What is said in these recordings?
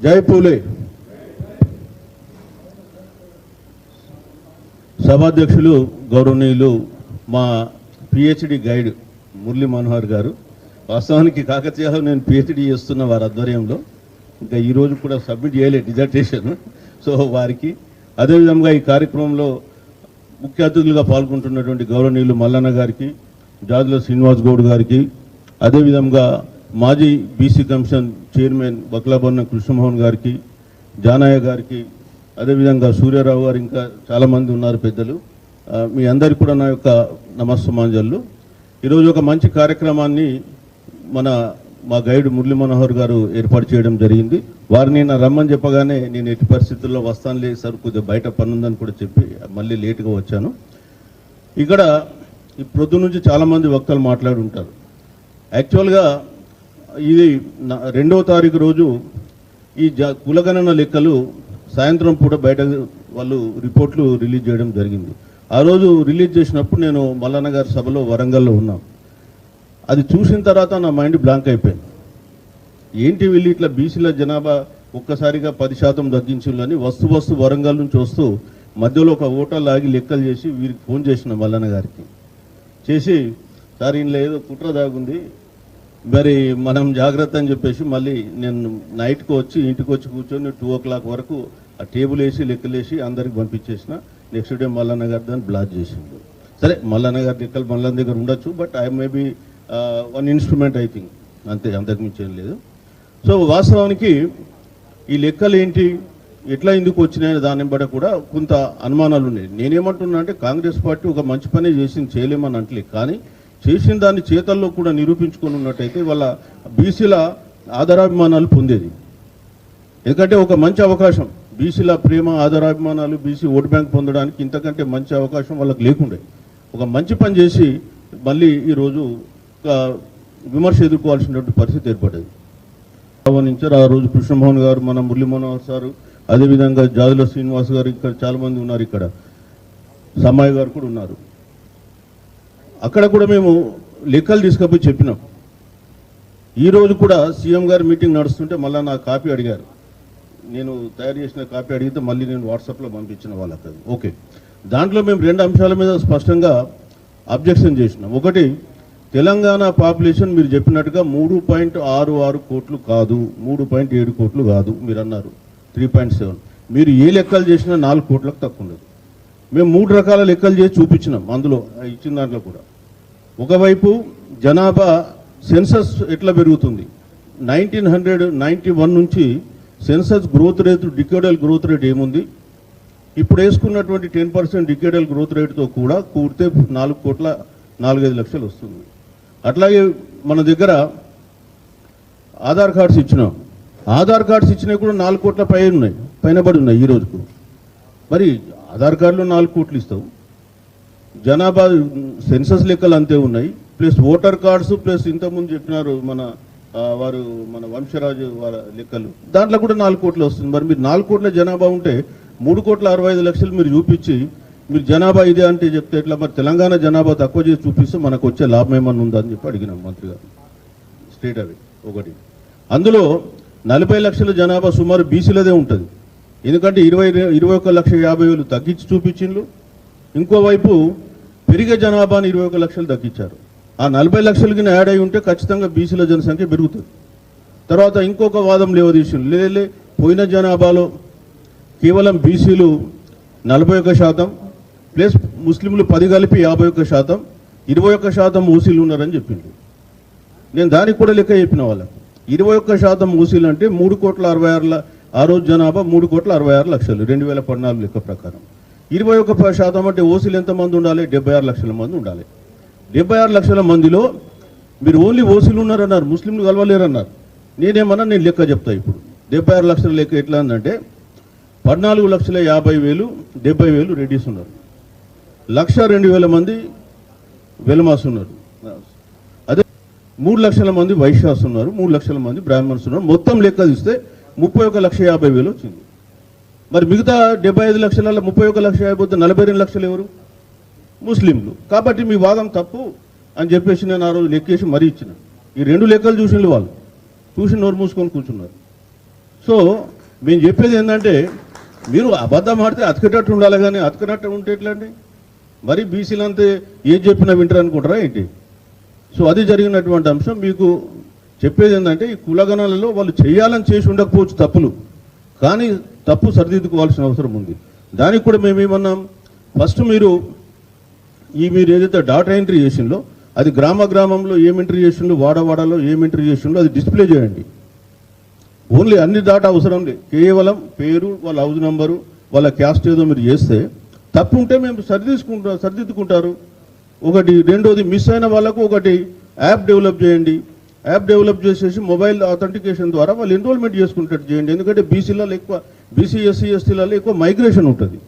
జై పూలే సభాధ్యక్షులు గౌరవనీయులు మా పిహెచ్డి గైడ్ మురళీ మనోహర్ గారు, వాస్తవానికి కాకతీయలో నేను పిహెచ్డి చేస్తున్న వారి ఆధ్వర్యంలో ఇంకా ఈరోజు కూడా సబ్మిట్ చేయలేదు డిజర్టేషన్. సో వారికి, అదేవిధంగా ఈ కార్యక్రమంలో ముఖ్య అతిథులుగా పాల్గొంటున్నటువంటి గౌరవనీయులు మల్లన్న గారికి, జాజుల శ్రీనివాస్ గౌడ్ గారికి, అదేవిధంగా మాజీ బీసీ కమిషన్ చైర్మన్ బక్లాబొన్న కృష్ణమోహన్ గారికి, జానయ్య గారికి, అదేవిధంగా సూర్యారావు గారు, ఇంకా చాలామంది ఉన్నారు పెద్దలు. మీ అందరికీ కూడా నా యొక్క నమస్సమాంజలు. ఈరోజు ఒక మంచి కార్యక్రమాన్ని మా గైడ్ మురళీ మనోహర్ గారు ఏర్పాటు చేయడం జరిగింది. వారిని నా రమ్మని చెప్పగానే నేను ఎట్టి పరిస్థితుల్లో వస్తానులే సార్, కొద్దిగా బయట పని ఉందని కూడా చెప్పి మళ్ళీ లేటుగా వచ్చాను. ఇక్కడ ఈ ప్రొద్దు నుంచి చాలామంది వక్తలు మాట్లాడి ఉంటారు. యాక్చువల్గా ఇది 2వ తారీఖు రోజు ఈ కులగణన లెక్కలు సాయంత్రం పూట బయట వాళ్ళు రిపోర్ట్లు రిలీజ్ చేయడం జరిగింది. ఆ రోజు రిలీజ్ చేసినప్పుడు నేను మల్లన్న గారి సభలో వరంగల్లో ఉన్నాం. అది చూసిన తర్వాత నా మైండ్ బ్లాంక్ అయిపోయింది. ఏంటి వీళ్ళు ఇట్లా బీసీల జనాభా ఒక్కసారిగా 10% తగ్గించాలని వస్తు వరంగల్ నుంచి వస్తూ మధ్యలో ఒక ఓటర్ లాగి లెక్కలు చేసి వీరికి ఫోన్ చేసిన మల్లన్న గారికి చేసి, సార్ ఇంట్లో ఏదో కుట్ర దాగుంది, మరి మనం జాగ్రత్త అని చెప్పేసి మళ్ళీ నేను నైట్కి వచ్చి ఇంటికి వచ్చి కూర్చొని 2 o'clock వరకు ఆ టేబుల్ వేసి లెక్కలేసి అందరికి పంపించేసిన. నెక్స్ట్ డే మల్లన్న గారు దాన్ని బ్లాక్ చేసిండు. సరే, మల్లన్న గారి లెక్కలు మల్లన్న దగ్గర ఉండొచ్చు, but I maybe one instrument I think, అంతే, అంతకుమించి ఏం లేదు. సో వాస్తవానికి ఈ లెక్కలు ఏంటి, ఎట్లా ఎందుకు వచ్చినాయని దాన్ని బట్టి కూడా కొంత అనుమానాలు ఉన్నాయి. నేనేమంటున్నా అంటే కాంగ్రెస్ పార్టీ ఒక మంచి పని చేసింది, చేయలేమని అంటలే, కానీ చేసిన దాన్ని చేతల్లో కూడా నిరూపించుకొని ఉన్నట్టయితే వాళ్ళ బీసీల ఆదరాభిమానాలు పొందేది. ఎందుకంటే ఒక మంచి అవకాశం, బీసీల ప్రేమ ఆదరాభిమానాలు, బీసీ ఓటు బ్యాంక్ పొందడానికి ఇంతకంటే మంచి అవకాశం వాళ్ళకి లేకుండే. ఒక మంచి పని చేసి మళ్ళీ ఈరోజు విమర్శ ఎదుర్కోవాల్సినటువంటి పరిస్థితి ఏర్పడేది. ఆహ్వానించారు ఆ రోజు కృష్ణమోహన్ గారు, మన మురళీ మనోహర్ సారు, అదేవిధంగా జాజుల శ్రీనివాస్ గారు, ఇక్కడ చాలామంది ఉన్నారు, ఇక్కడ సమ్మాయి గారు కూడా ఉన్నారు. అక్కడ కూడా మేము లెక్కలు తీసుకుపోయి చెప్పినాం. ఈరోజు కూడా సీఎం గారి మీటింగ్ నడుస్తుంటే మళ్ళీ నా కాపీ అడిగారు. నేను తయారు చేసిన కాపీ అడిగితే మళ్ళీ నేను వాట్సాప్లో పంపించిన వాళ్ళకి. ఓకే, దాంట్లో మేము 2 అంశాల మీద స్పష్టంగా అబ్జెక్షన్ చేసినాం. ఒకటి, తెలంగాణ పాపులేషన్ మీరు చెప్పినట్టుగా 3.66 కోట్లు కాదు, 3.7 కోట్లు కాదు, మీరు అన్నారు 3.7. మీరు ఏ లెక్కలు చేసినా 4 కోట్లకు తక్కువ ఉండదు. మేము 3 రకాల లెక్కలు చేసి చూపించినాం. అందులో ఇచ్చిన దాంట్లో కూడా ఒకవైపు జనాభా సెన్సస్ ఎట్లా పెరుగుతుంది, 1991 నుంచి census growth rate, decadal growth rate ఏముంది, ఇప్పుడు వేసుకున్నటువంటి 10% డికేడల్ గ్రోత్ రేటుతో కూడా కూడితే 4.45 లక్షలు వస్తుంది. అట్లాగే మన దగ్గర ఆధార్ కార్డ్స్ ఇచ్చినాం. ఆధార్ కార్డ్స్ ఇచ్చినవి కూడా 4 కోట్ల పైన పడి ఉన్నాయి ఈ రోజుకు. మరి ఆధార్ కార్డులో 4 కోట్లు ఇస్తావు, జనాభా సెన్సస్ లెక్కలు అంతే ఉన్నాయి, ప్లస్ ఓటర్ కార్డ్స్, ప్లస్ ఇంతకుముందు చెప్పినారు మన వంశరాజు వారి లెక్కలు, దాంట్లో కూడా 4 కోట్లు వస్తుంది. మరి మీరు 4 కోట్ల జనాభా ఉంటే 3.65 లక్షలు మీరు చూపించి మీరు జనాభా ఇదే అంటే చెప్తే ఎట్లా? మరి తెలంగాణ జనాభా తక్కువ చేసి చూపిస్తే మనకు వచ్చే లాభం ఏమన్నా ఉందా అని చెప్పి అడిగినాం మంత్రి గారు. స్టేట్ అవి ఒకటి. అందులో 40 లక్షల జనాభా సుమారు బీసీలదే ఉంటుంది, ఎందుకంటే 21,50,000 తగ్గించి చూపించిండ్రు. ఇంకోవైపు పెరిగే జనాభాని 21 లక్షలు తగ్గించారు. ఆ 40 లక్షలకి యాడ్ అయి ఉంటే ఖచ్చితంగా బీసీల జనసంఖ్య పెరుగుతుంది. తర్వాత ఇంకొక వాదం లేవదీసిండ్రు, లేదే పోయిన జనాభాలో కేవలం బీసీలు 41%, ప్లస్ ముస్లింలు 10 కలిపి 51%, 21% ఓసీలు ఉన్నారని చెప్పిండ్రు. నేను దానికి కూడా లెక్క చెప్పిన వాళ్ళకు. 21% ఓసీలు అంటే 3,66,00,000, ఆ రోజు జనాభా 3,66 లక్షలు 2014 లెక్క ప్రకారం. 21% అంటే ఓసీలు ఎంతమంది ఉండాలి? 76 లక్షల మంది ఉండాలి. 76 లక్షల మందిలో మీరు ఓన్లీ ఓసీలు ఉన్నారన్నారు, ముస్లింలు కలవలేరన్నారు. నేనేమన్నా నేను లెక్క చెప్తా. ఇప్పుడు 76 లక్షల లెక్క ఎట్లా ఉందంటే 14,50,000 70,000 రెడ్డిస్ ఉన్నారు, 1,02,000 మంది వెలమాస్ ఉన్నారు, అదే 3 లక్షల మంది వైశ్యాస్ ఉన్నారు, 3 లక్షల మంది బ్రాహ్మణ్స్ ఉన్నారు. మొత్తం లెక్క తీస్తే 31,50,000 వచ్చింది. మరి మిగతా 75 లక్షల 31,50,000 పోతే 42 లక్షలు ఎవరు? ముస్లింలు. కాబట్టి మీ వాదం తప్పు అని చెప్పేసి నేను ఆ రోజు లెక్కేసి మరీ ఇచ్చిన. ఈ 2 లెక్కలు చూసిండు వాళ్ళు, చూసి నోరు మూసుకొని కూర్చున్నారు. సో మేము చెప్పేది ఏంటంటే మీరు అబద్ధం ఆడితే అతకటట్టు ఉండాలి, కానీ అతకనట్టు ఉంటే ఎట్లా అండి? మరి బీసీలు అంతే ఏం చెప్పినా వింటారు అనుకుంటారా ఏంటి? సో అది జరిగినటువంటి అంశం. మీకు చెప్పేది ఏంటంటే ఈ కులగణాలలో వాళ్ళు చేయాలని చేసి ఉండకపోవచ్చు తప్పులు, కానీ తప్పు సరిదిద్దుకోవాల్సిన అవసరం ఉంది. దానికి కూడా మేము ఏమన్నాం, ఫస్ట్ మీరు ఏదైతే డాటా ఎంట్రీ చేసిందో అది గ్రామంలో ఏం ఎంట్రీ చేసిందో, వాడవాడలో ఏం ఎంట్రీ చేసిందో అది డిస్ప్లే చేయండి. ఓన్లీ అన్ని డాటా అవసరం లేదు, కేవలం పేరు, వాళ్ళ హౌస్ నంబరు, వాళ్ళ క్యాస్ట్ ఏదో మీరు చేస్తే తప్పు ఉంటే మేము సరిదిద్దుకుంటారు. ఒకటి. రెండోది, మిస్ అయిన వాళ్ళకు ఒకటి యాప్ డెవలప్ చేయండి. యాప్ డెవలప్ చేసేసి మొబైల్ అథెంటికేషన్ ద్వారా వాళ్ళు ఎన్రోల్మెంట్ చేసుకునేటట్టు చేయండి. ఎందుకంటే బీసీలలో ఎక్కువ, బీసీ ఎస్సీ ఎస్టీలలో ఎక్కువ మైగ్రేషన్ ఉంటుంది.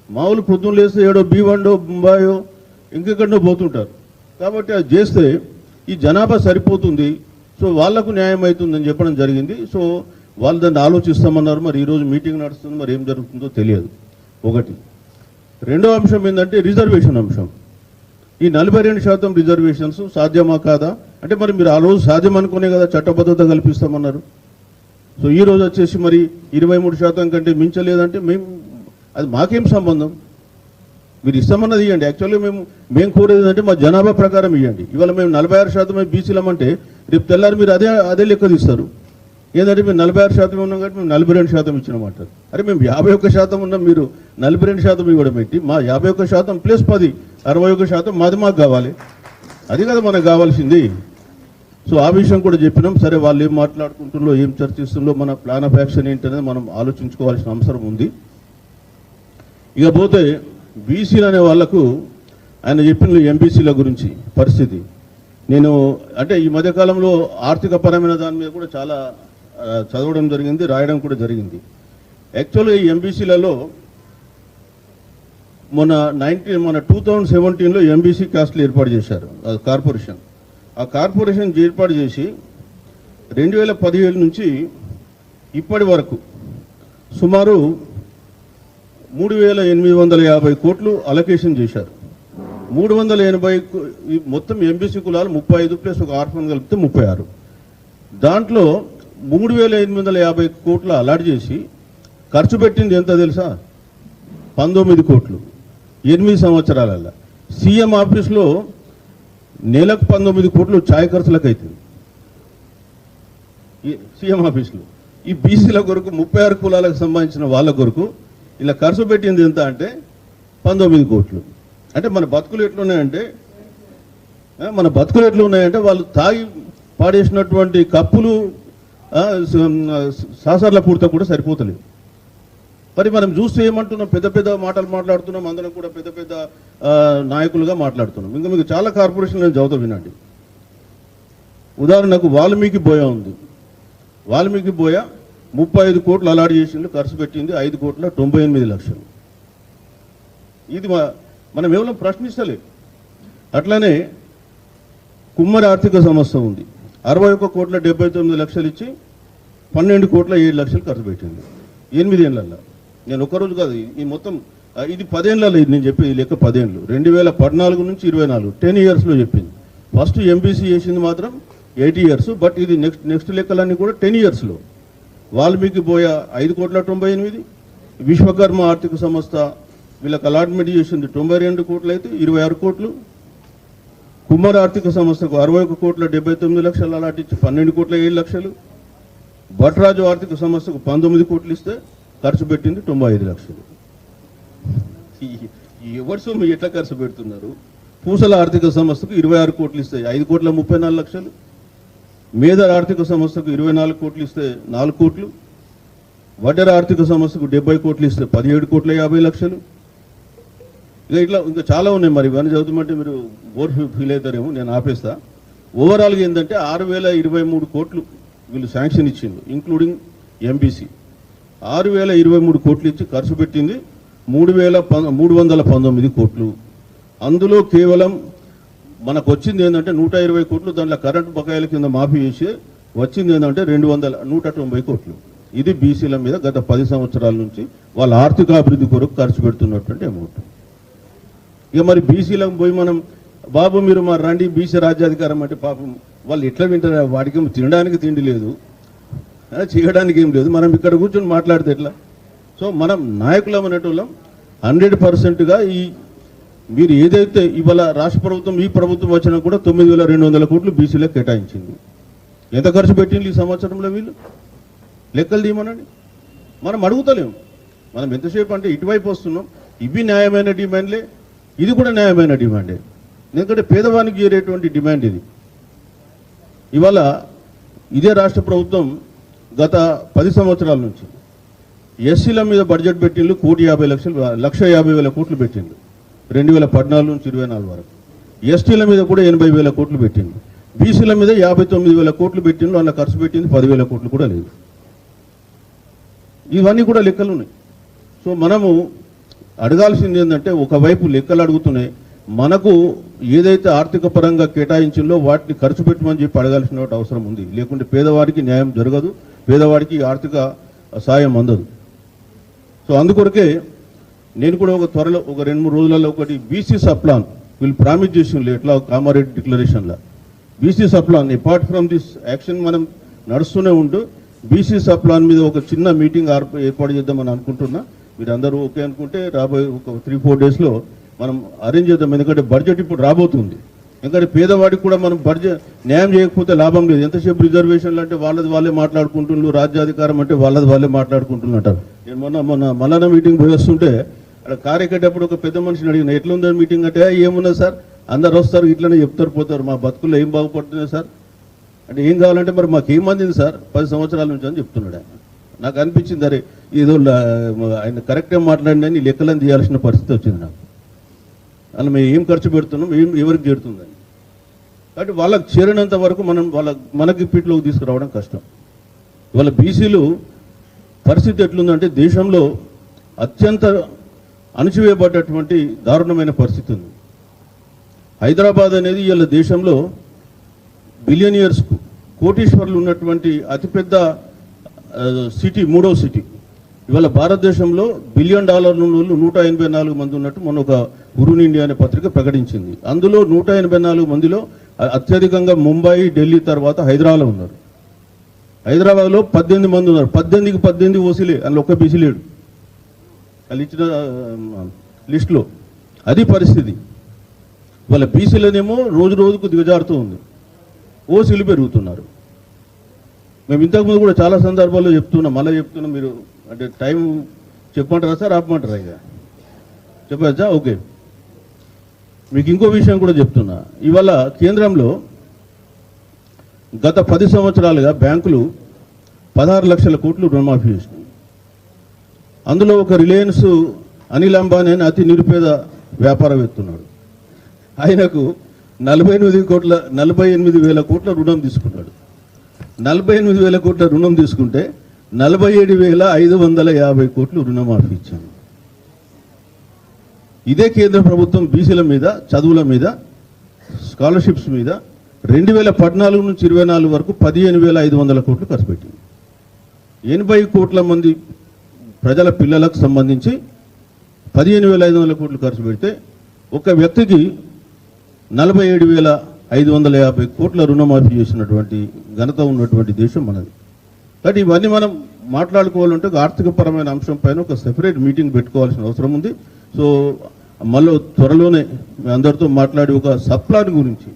మామూలు పొద్దున్న లేస్తే ఏడో బీవండో ముంబాయో ఇంకెక్కడో పోతుంటారు. కాబట్టి అది చేస్తే ఈ జనాభా సరిపోతుంది, సో వాళ్లకు న్యాయం అవుతుందని చెప్పడం జరిగింది. సో వాళ్ళు దాన్ని ఆలోచిస్తామన్నారు. మరి ఈరోజు మీటింగ్ నడుస్తుంది, మరి ఏం జరుగుతుందో తెలియదు. ఒకటి. రెండో అంశం ఏంటంటే రిజర్వేషన్ అంశం. ఈ 42% రిజర్వేషన్స్ సాధ్యమా కాదా అంటే, మరి మీరు ఆ రోజు సాధ్యం అనుకునే కదా చట్టబద్ధత కల్పిస్తామన్నారు. సో ఈ రోజు వచ్చేసి మరి 23% కంటే మించలేదంటే అది మాకేం సంబంధం? మీరు ఇస్తామన్నది ఇవ్వండి. యాక్చువల్గా మేము కోరేది అంటే మా జనాభా ప్రకారం ఇవ్వండి. ఇవాళ మేము 46% బీసీలమంటే రేపు తెల్లారి మీరు అదే లెక్క తీస్తారు. ఏంటంటే మేము 46% ఉన్నాం కాబట్టి మేము 42% ఇచ్చినమాట. అరే మేము 51% ఉన్నాం, మీరు 42% ఇవ్వడం ఏంటి? మా 51% ప్లస్ 10, 61% మాకు కావాలి. అది కదా మనకు కావాల్సింది. సో ఆ విషయం కూడా చెప్పినాం. సరే వాళ్ళు ఏం మాట్లాడుకుంటుందో, ఏం చర్చిస్తుందో, మన ప్లాన్ ఆఫ్ యాక్షన్ ఏంటనేది మనం ఆలోచించుకోవాల్సిన అవసరం ఉంది. ఇకపోతే బీసీలు అనే వాళ్లకు ఆయన చెప్పిన ఎంబీసీల గురించి పరిస్థితి, నేను అంటే ఈ మధ్యకాలంలో ఆర్థిక పరమైన దాని మీద కూడా చాలా చదవడం జరిగింది, రాయడం కూడా జరిగింది. యాక్చువల్గా ఈ ఎంబీసీలలో మన 2017లో ఎంబీసీ కాస్ట్లు ఏర్పాటు చేశారు కార్పొరేషన్. ఆ కార్పొరేషన్ ఏర్పాటు చేసి 2017 నుంచి ఇప్పటి వరకు సుమారు 3,850 కోట్లు అలొకేషన్ చేశారు. 380 మొత్తం ఎంబీసీ కులాలు 35 ప్లస్ ఒక ఆర్ఫన్ కలిపితే 36. దాంట్లో 3,850 కోట్లు అలాట్ చేసి ఖర్చు పెట్టింది ఎంత తెలుసా? 19 కోట్లు 8 సంవత్సరాలలో. సీఎం ఆఫీస్లో నెలకు 19 కోట్లు ఛాయ్ ఖర్చులకు అవుతుంది సీఎం ఆఫీస్లో. ఈ బీసీల కొరకు 36 కులాలకు సంబంధించిన వాళ్ళ కొరకు ఇలా ఖర్చు పెట్టింది ఎంత అంటే 19 కోట్లు. అంటే మన బతుకులు ఎట్లున్నాయంటే వాళ్ళు తాగి పాడేసినటువంటి కప్పులు సాసర్ల పూర్త కూడా సరిపోతలేదు. మరి మనం చూస్తే ఏమంటున్నాం, పెద్ద పెద్ద మాటలు మాట్లాడుతున్నాం, అందరం కూడా పెద్ద పెద్ద నాయకులుగా మాట్లాడుతున్నాం. ఇంకా మీకు చాలా కార్పొరేషన్లు నేను చదువుతా వినండి. ఉదాహరణకు వాల్మీకి బోయ ఉంది. వాల్మీకి బోయ 35 కోట్లు అలాట్ చేసిండు, ఖర్చు పెట్టింది 5,98 లక్షలు. ఇది మనం ఏమైనా ప్రశ్నిస్తలేదు. అట్లానే కుమ్మరి ఆర్థిక సంస్థ ఉంది, 61,79 లక్షలు ఇచ్చి 12,07 లక్షలు ఖర్చు పెట్టింది 8 ఏళ్ళల్లో. నేను ఒక్కరోజు కాదు, ఈ మొత్తం ఇది 10 ఏళ్ళలో, ఇది నేను చెప్పేది లెక్క 10 ఏళ్ళు, 2014 నుంచి 24 10 ఇయర్స్లో చెప్పింది. ఫస్ట్ ఎంబీసీ చేసింది మాత్రం 8 ఇయర్స్, బట్ ఇది నెక్స్ట్ లెక్కలన్నీ కూడా 10 ఇయర్స్లో. వాల్మీకి బోయ 5,98, విశ్వకర్మ ఆర్థిక సంస్థ వీళ్ళకి అలాట్మెంట్ చేసింది 92 కోట్లు అయితే 26 కోట్లు. కుమ్మరి ఆర్థిక సంస్థకు 61,79 లక్షలు అలాట్ ఇచ్చి 12,07 లక్షలు. భట్రాజు ఆర్థిక సంస్థకు 19 కోట్లు ఇస్తే ఖర్చు పెట్టింది 95 లక్షలు. ఎవరి సొమ్ము ఎట్లా ఖర్చు పెడుతున్నారు? పూసల ఆర్థిక సంస్థకు 26 కోట్లు ఇస్తే 5,34 లక్షలు. మేదర్ ఆర్థిక సంస్థకు 24 కోట్లు ఇస్తే 4 కోట్లు. వడ్డెర ఆర్థిక సంస్థకు 70 కోట్లు ఇస్తే 17,50 లక్షలు. ఇట్లా ఇంకా చాలా ఉన్నాయి. మరి ఇవన్నీ చదువుతామంటే మీరు బోర్ ఫీల్ అవుతారేమో, నేను ఆపేస్తా. ఓవరాల్గా ఏంటంటే 6,023 కోట్లు వీళ్ళు శాంక్షన్ ఇచ్చింది, ఇంక్లూడింగ్ ఎంబీసీ. 6,023 కోట్లు ఇచ్చి ఖర్చు పెట్టింది 3,319 కోట్లు. అందులో కేవలం మనకు వచ్చింది ఏంటంటే 120 కోట్లు, దాంట్లో కరెంటు బకాయిల కింద మాఫీ చేసి వచ్చింది ఏంటంటే 190 కోట్లు. ఇది బీసీల మీద గత 10 సంవత్సరాల నుంచి వాళ్ళ ఆర్థికాభివృద్ధి కొరకు ఖర్చు పెడుతున్నటువంటి అమౌంట్. ఇక మరి బీసీలకు పోయి మనం బాబు మీరు మరి రండి బీసీ రాజ్యాధికారం అంటే పాపం వాళ్ళు ఎట్లా వింటారు? వాడికి తినడానికి తిండి లేదు, చేయడానికి ఏం లేదు. మనం ఇక్కడ కూర్చొని మాట్లాడితే ఎట్లా? సో మనం నాయకులం అనేటోళ్ళం 100%గా ఈ మీరు ఏదైతే ఇవాళ రాష్ట్ర ప్రభుత్వం ఈ ప్రభుత్వం వచ్చినా కూడా 9,200 కోట్లు బీసీలకు కేటాయించింది. ఎంత ఖర్చు పెట్టింది ఈ సంవత్సరంలో? వీళ్ళు లెక్కలు తీయమనండి. మనం అడుగుతలేము. మనం ఎంతసేపు అంటే ఇటువైపు వస్తున్నాం. ఇవి న్యాయమైన డిమాండ్లే, ఇది కూడా న్యాయమైన డిమాండే. ఎందుకంటే పేదవానికి చేరేటువంటి డిమాండ్ ఇది. ఇవాళ ఇదే రాష్ట్ర ప్రభుత్వం గత 10 సంవత్సరాల నుంచి ఎస్సీల మీద బడ్జెట్ పెట్టిండ్రు 1,50,00,000 కోట్లు పెట్టిండు 2014 నుంచి 24 వరకు. ఎస్టీల మీద కూడా 80,000 కోట్లు పెట్టిండు. బీసీల మీద 59,000 కోట్లు పెట్టిండ్రు. అలా ఖర్చు పెట్టింది 10,000 కోట్లు కూడా లేదు. ఇవన్నీ కూడా లెక్కలు ఉన్నాయి. సో మనము అడగాల్సింది ఏంటంటే, ఒకవైపు లెక్కలు అడుగుతున్నాయి, మనకు ఏదైతే ఆర్థిక పరంగా కేటాయించిందో వాటిని ఖర్చు పెట్టమని చెప్పి అడగాల్సిన అవసరం ఉంది. లేకుంటే పేదవాడికి న్యాయం జరగదు, పేదవాడికి ఆర్థిక సాయం అందదు. సో అందుకొరకే నేను కూడా త్వరలో ఒక 2-3 రోజులలో ఒకటి బీసీ సప్లాన్ వీళ్ళు ప్రామిస్ చేసిండ్రు. ఎట్లా కామారెడ్డి డిక్లరేషన్లో BC sub plan apart from this action మనం నడుస్తూనే ఉంటూ బీసీ సప్లాన్ మీద ఒక చిన్న మీటింగ్ ఏర్పాటు చేద్దామని అనుకుంటున్నా. మీరు అందరూ ఓకే అనుకుంటే రాబోయే ఒక 3-4 డేస్లో మనం అరేంజ్ చేద్దాం. ఎందుకంటే బడ్జెట్ ఇప్పుడు రాబోతుంది. ఎందుకంటే పేదవాడికి కూడా మనం బడ్జెట్ న్యాయం చేయకపోతే లాభం లేదు. ఎంతసేపు రిజర్వేషన్లు అంటే వాళ్ళే మాట్లాడుకుంటున్నారు, రాజ్యాధికారం అంటే వాళ్ళే మాట్లాడుకుంటున్నారు. నేను మొన్న మల్లన్న మీటింగ్ పోయి వస్తుంటే అక్కడ కారెక్కేటప్పుడు ఒక పెద్ద మనిషిని అడిగిన, ఎట్లుందని మీటింగ్ అంటే, ఏమున్నది సార్ అందరు వస్తారు ఇట్లనే చెప్తారు పోతారు, మా బతుకుల్లో ఏం బాగుపడుతున్నాయి సార్ అంటే, ఏం కావాలంటే మరి మాకు ఏం అందింది సార్ 10 సంవత్సరాల నుంచి అని చెప్తున్నాడు ఆయన. నాకు అనిపించింది, అరే ఏదో ఆయన కరెక్ట్గా మాట్లాడినని లెక్కలను తీయాల్సిన పరిస్థితి వచ్చింది నాకు. అలా మేము ఏం ఖర్చు పెడుతున్నాం, ఎవరికి చేరుతుందని. కాబట్టి వాళ్ళకి చేరినంత వరకు మనకి పీట్లోకి తీసుకురావడం కష్టం. ఇవాళ బీసీలు పరిస్థితి ఎట్లుందంటే, దేశంలో అత్యంత అణచివేయబడ్డటువంటి దారుణమైన పరిస్థితి ఉంది. హైదరాబాద్ అనేది ఇవాళ దేశంలో బిలియనియర్స్కు కోటీశ్వర్లు ఉన్నటువంటి అతిపెద్ద సిటీ, 3వ సిటీ. ఇవాళ భారతదేశంలో $1 బిలియన్ ఉన్న 184 మంది ఉన్నట్టు మొన్న ఒక ఉరున్ ఇండియా అనే పత్రిక ప్రకటించింది. అందులో 184 మందిలో అత్యధికంగా ముంబై, ఢిల్లీ తర్వాత హైదరాబాద్లో ఉన్నారు. హైదరాబాద్లో 18 మంది ఉన్నారు. 18కి 18 ఓసీలే, అందులో ఒక్క బీసీ లేడు వాళ్ళు ఇచ్చిన లిస్టులో. అది పరిస్థితి. వాళ్ళ బీసీలనేమో రోజు రోజుకు దిగజారుతూ ఉంది, ఓసీలు పెరుగుతున్నారు. మేము ఇంతకుముందు కూడా చాలా సందర్భాల్లో మళ్ళీ చెప్తున్నాం. మీరు అంటే టైం చెప్పమంటారా సార్, ఆపమంటారా? ఇక చెప్పచ్చా? ఓకే. మీకు ఇంకో విషయం కూడా చెప్తున్నా. ఇవాళ కేంద్రంలో గత 10 సంవత్సరాలుగా బ్యాంకులు 16 లక్షల కోట్లు రుణమాఫీ చేసినాయి. అందులో ఒక రిలయన్స్ అనిల్ అంబానీ అని అతి నిరుపేద వ్యాపారవేత్త ఉన్నాడు. ఆయనకు 48,000 కోట్ల రుణం తీసుకున్నాడు. 48,000 కోట్ల రుణం తీసుకుంటే 47,550 కోట్లు రుణమాఫీ ఇచ్చాను. ఇదే కేంద్ర ప్రభుత్వం బీసీల మీద, చదువుల మీద, స్కాలర్షిప్స్ మీద 2014 నుంచి 24 వరకు 15,500 కోట్లు ఖర్చు పెట్టింది. 80 కోట్ల మంది ప్రజల పిల్లలకు సంబంధించి 15,500 కోట్లు ఖర్చు పెడితే ఒక వ్యక్తికి 47,550 కోట్ల రుణమాఫీ చేసినటువంటి ఘనత ఉన్నటువంటి దేశం మనది. కాబట్టి ఇవన్నీ మనం మాట్లాడుకోవాలంటే ఒక ఆర్థికపరమైన అంశం పైన ఒక సెపరేట్ మీటింగ్ పెట్టుకోవాల్సిన అవసరం ఉంది. సో మళ్ళీ త్వరలోనే మీ అందరితో మాట్లాడి ఒక సప్లాన్ గురించి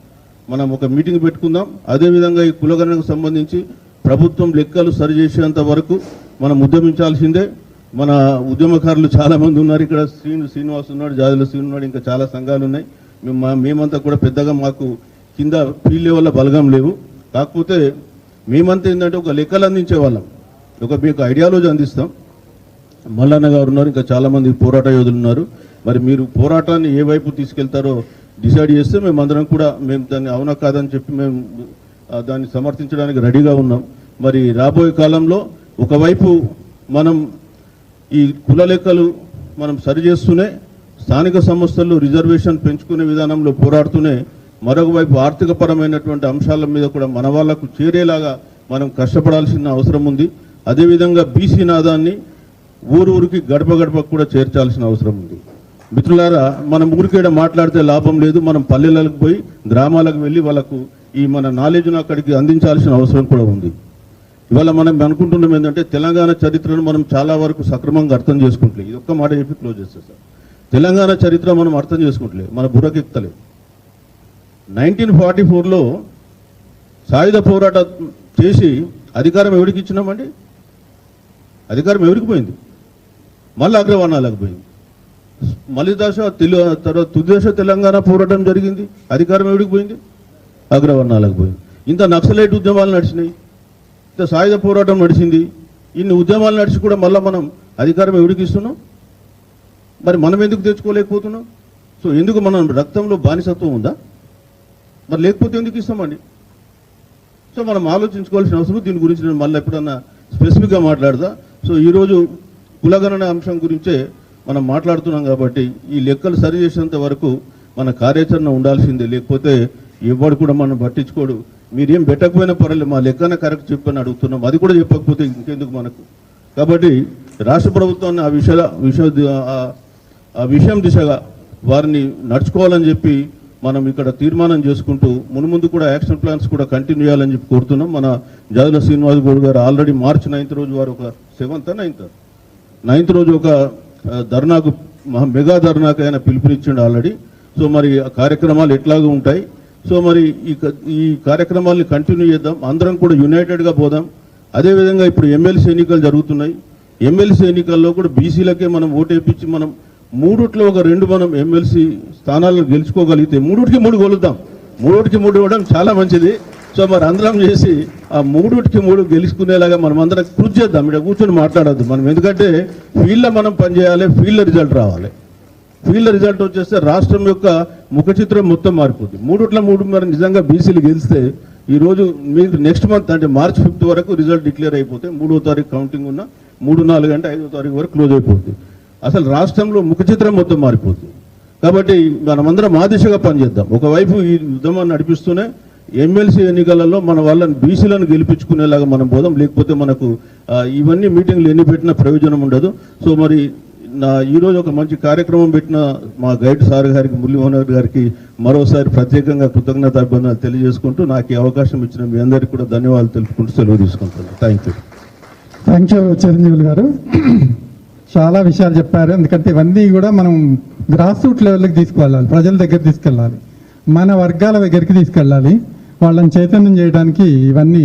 మనం ఒక మీటింగ్ పెట్టుకుందాం. అదేవిధంగా ఈ కులగణనకు సంబంధించి ప్రభుత్వం లెక్కలు సరిచేసేంత వరకు మనం ఉద్యమించాల్సిందే. మన ఉద్యమకారులు చాలామంది ఉన్నారు ఇక్కడ. శ్రీనివాస్ ఉన్నాడు, జాదుల శ్రీను ఉన్నాడు, ఇంకా చాలా సంఘాలు ఉన్నాయి. మేమంతా కూడా పెద్దగా మాకు కింద ఫీల్డ్ లెవెల్లో బలగం లేవు. కాకపోతే మేమంతా ఏంటంటే ఒక లెక్కలు అందించే వాళ్ళం, ఒక మీకు ఐడియాలజీ అందిస్తాం. మల్లన్న గారు ఉన్నారు, ఇంకా చాలామంది పోరాట యోధులు ఉన్నారు. మరి మీరు పోరాటాన్ని ఏ వైపు తీసుకెళ్తారో డిసైడ్ చేస్తే మేమందరం కూడా దాన్ని అవునా కాదని చెప్పి మేము దాన్ని సమర్థించడానికి రెడీగా ఉన్నాం. మరి రాబోయే కాలంలో ఒకవైపు మనం ఈ కుల లెక్కలు మనం సరిచేస్తూనే, స్థానిక సంస్థల్లో రిజర్వేషన్ పెంచుకునే విధానంలో పోరాడుతూనే, మరొక వైపు ఆర్థికపరమైనటువంటి అంశాల మీద కూడా మన వాళ్లకు చేరేలాగా మనం కష్టపడాల్సిన అవసరం ఉంది. అదేవిధంగా బీసీ నాదాన్ని ఊరికి గడప గడపకు కూడా చేర్చాల్సిన అవసరం ఉంది. మిత్రులారా, మనం ఊరికేడ మాట్లాడితే లాభం లేదు. మనం పల్లెలకు పోయి గ్రామాలకు వెళ్ళి వాళ్ళకు ఈ మన నాలెడ్జ్ను అక్కడికి అందించాల్సిన అవసరం కూడా ఉంది. ఇవాళ మనం అనుకుంటున్నాం ఏంటంటే తెలంగాణ చరిత్రను మనం చాలా వరకు సక్రమంగా అర్థం చేసుకుంటలేదు. ఇది ఒక్క మాట చెప్పి క్లోజ్ చేస్తాం సార్. తెలంగాణ చరిత్ర మనం అర్థం చేసుకుంటలేదు, మన బుర్రకెక్కలేదు. 1944లో సాయుధ పోరాటం చేసి అధికారం ఎవరికి ఇచ్చినామండి? అధికారం ఎవరికి పోయింది? మళ్ళీ అగ్రవర్ణాలకు పోయింది. మళ్ళీ తర్వాత తుది దశ తెలంగాణ పోరాటం జరిగింది, అధికారం ఎవరికి పోయింది? అగ్రవర్ణాలకు పోయింది. ఇంత నక్సలైట్ ఉద్యమాలు నడిచినాయి, ఇంత సాయుధ పోరాటం నడిచింది, ఇన్ని ఉద్యమాలు నడిచి కూడా మళ్ళీ మనం అధికారం ఎవరికి ఇస్తున్నాం? మరి మనం ఎందుకు తెచ్చుకోలేకపోతున్నాం? సో ఎందుకు మనం రక్తంలో బానిసత్వం ఉందా? మరి లేకపోతే ఎందుకు ఇస్తామండి? సో మనం ఆలోచించుకోవాల్సిన అవసరం. దీని గురించి నేను మళ్ళీ ఎప్పుడన్నా స్పెసిఫిక్గా మాట్లాడదా. సో ఈరోజు కులగణన అంశం గురించే మనం మాట్లాడుతున్నాం కాబట్టి ఈ లెక్కలు సరి చేసేంత వరకు మన కార్యాచరణ ఉండాల్సిందే. లేకపోతే ఎవడు కూడా మనం పట్టించుకోడు. మీరేం పెట్టకపోయినా పర్వాలేదు, మా లెక్కన కరెక్ట్ చెప్పని అడుగుతున్నాం. అది కూడా చెప్పకపోతే ఇంకెందుకు మనకు? కాబట్టి రాష్ట్ర ప్రభుత్వాన్ని ఆ విషయం దిశగా వారిని నడుచుకోవాలని చెప్పి మనం ఇక్కడ తీర్మానం చేసుకుంటూ మున్ముందు కూడా యాక్షన్ ప్లాన్స్ కూడా కంటిన్యూ చేయాలని చెప్పి కోరుతున్నాం. మన జాదుల శ్రీనివాస్ గౌడ్ గారు ఆల్రెడీ మార్చి 9th రోజు వారు ఒక 9th రోజు ఒక ధర్నాకు మెగా ధర్నాకు ఆయన పిలుపునిచ్చిండు ఆల్రెడీ. సో మరి ఆ కార్యక్రమాలు ఎట్లాగూ ఉంటాయి. సో మరి ఈ కార్యక్రమాల్ని కంటిన్యూ చేద్దాం, అందరం కూడా యునైటెడ్గా పోదాం. అదేవిధంగా ఇప్పుడు ఎమ్మెల్సీ ఎన్నికలు జరుగుతున్నాయి. ఎమ్మెల్సీ ఎన్నికల్లో కూడా బీసీలకే మనం ఓటేపించి మనం 3లో ఒక 2 మనం ఎమ్మెల్సీ స్థానాలను గెలుచుకోగలిగితే 3కి 3 గెలుద్దాం. 3కి 3 ఇవ్వడం చాలా మంచిది. సో మరి అందరం చేసి ఆ 3కి 3 గెలుచుకునేలాగా మనం అందరం కృషి చేద్దాం. ఇక్కడ కూర్చొని మాట్లాడద్దు మనం, ఎందుకంటే ఫీల్డ్లో మనం పనిచేయాలి, ఫీల్డ్ రిజల్ట్ రావాలి. ఫీల్డ్ రిజల్ట్ వచ్చేస్తే రాష్ట్రం యొక్క ముఖ చిత్రం మొత్తం మారిపోతుంది. 3ట్లో 3 మరి నిజంగా బీసీలు గెలిస్తే ఈరోజు మీకు నెక్స్ట్ మంత్ అంటే March 5th వరకు రిజల్ట్ డిక్లేర్ అయిపోతే 3వ తారీఖు కౌంటింగ్ ఉన్న 3, 4 అంటే 5వ తారీఖు వరకు క్లోజ్ అయిపోతుంది. అసలు రాష్ట్రంలో ముఖ చిత్రం మొత్తం మారిపోతుంది. కాబట్టి మనమందరం ఆ దిశగా పనిచేద్దాం. ఒకవైపు ఈ ఉద్యమాన్ని నడిపిస్తూనే ఎమ్మెల్సీ ఎన్నికలలో మన వాళ్ళని బీసీలను గెలిపించుకునేలాగా మనం పోదాం. లేకపోతే మనకు ఇవన్నీ మీటింగ్లు ఎన్ని పెట్టినా ప్రయోజనం ఉండదు. సో మరి ఈరోజు ఒక మంచి కార్యక్రమం పెట్టిన మా గైడ్ సార్ గారికి, మురళీమోహన్ గారికి మరోసారి ప్రత్యేకంగా కృతజ్ఞతాభివందనాలు తెలియజేసుకుంటూ నాకు ఈ అవకాశం ఇచ్చిన మీ అందరికీ కూడా ధన్యవాదాలు తెలుపుకుంటూ సెలవు తీసుకుంటాను. థ్యాంక్ యూ చిరంజీవులు గారు. చాలా విషయాలు చెప్పారు. ఎందుకంటే ఇవన్నీ కూడా మనం గ్రాస్ రూట్ లెవెల్కి తీసుకువెళ్ళాలి, ప్రజల దగ్గర తీసుకెళ్ళాలి, మన వర్గాల దగ్గరికి తీసుకెళ్ళాలి, వాళ్ళని చైతన్యం చేయడానికి ఇవన్నీ